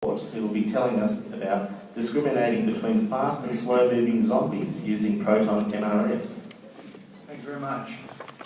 who will be telling us about discriminating between fast and slow-moving zombies using proton MRS. Thank you very much.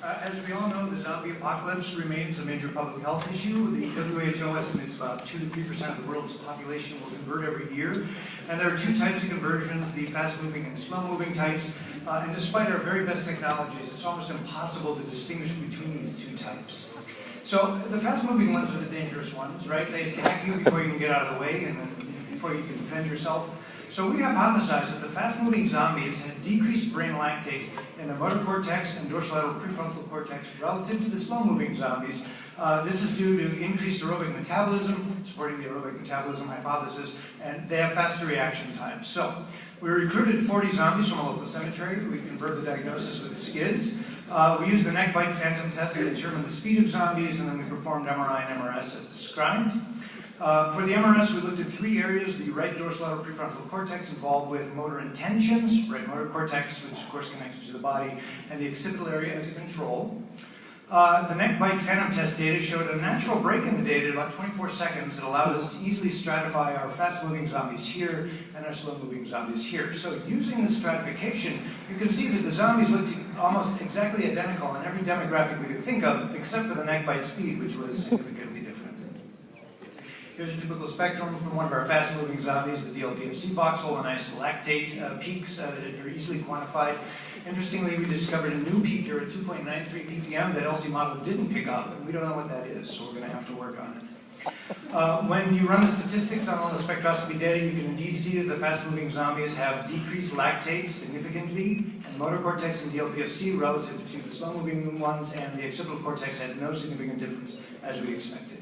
As we all know, the zombie apocalypse remains a major public health issue. The WHO estimates about 2 to 3% of the world's population will convert every year. And there are two types of conversions, the fast-moving and slow-moving types. And despite our very best technologies, it's almost impossible to distinguish between these two types. So the fast-moving ones are the dangerous ones, right? They attack you before you can get out of the way and then before you can defend yourself. So we hypothesized that the fast-moving zombies had decreased brain lactate in the motor cortex and dorsolateral prefrontal cortex relative to the slow-moving zombies. This is due to increased aerobic metabolism, supporting the aerobic metabolism hypothesis, and they have faster reaction times. So we recruited 40 zombies from a local cemetery. We confirmed the diagnosis with skids. We used the neck bite phantom test to determine the speed of zombies, and then we performed MRI and MRS as described. For the MRS, we looked at 3 areas: the right dorsolateral prefrontal cortex, involved with motor intentions, right motor cortex, which of course connects to the body, and the occipital area as a control. The neck bite phantom test data showed a natural break in the data at about 24 seconds that allowed us to easily stratify our fast-moving zombies here and our slow-moving zombies here. So using this stratification, you can see that the zombies looked almost exactly identical in every demographic we could think of, except for the neck bite speed, which was significantly different. Here's a typical spectrum from one of our fast-moving zombies, the DLPFC voxel, and nice lactate peaks that are easily quantified. Interestingly, we discovered a new peak here at 2.93 ppm that LC model didn't pick up, and we don't know what that is, so we're going to have to work on it. When you run the statistics on all the spectroscopy data, you can indeed see that the fast-moving zombies have decreased lactate significantly, and the motor cortex and DLPFC relative to the slow-moving ones, and the occipital cortex had no significant difference as we expected.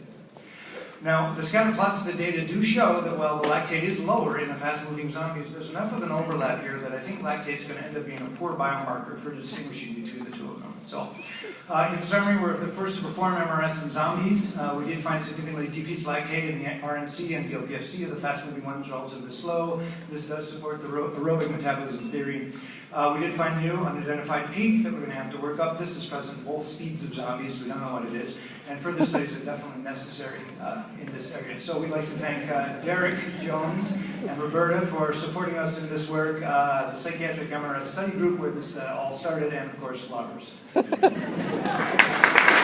Now, the scatter plots of the data do show that while the lactate is lower in the fast-moving zombies, there's enough of an overlap here that I think lactate is going to end up being a poor biomarker for distinguishing between the two of them. So, in summary, we're the first to perform MRS in zombies. We did find significantly decreased lactate in the RMC and DLPFC of the fast-moving ones relative to the slow. This does support the aerobic metabolism theory. We did find a new unidentified peak that we're going to have to work up. This is present in both speeds of zombies. We don't know what it is. And further studies are definitely necessary in this area. So we'd like to thank Derek Jones and Roberta for supporting us in this work, the Psychiatric MRS Study Group where this all started, and of course, Lovers.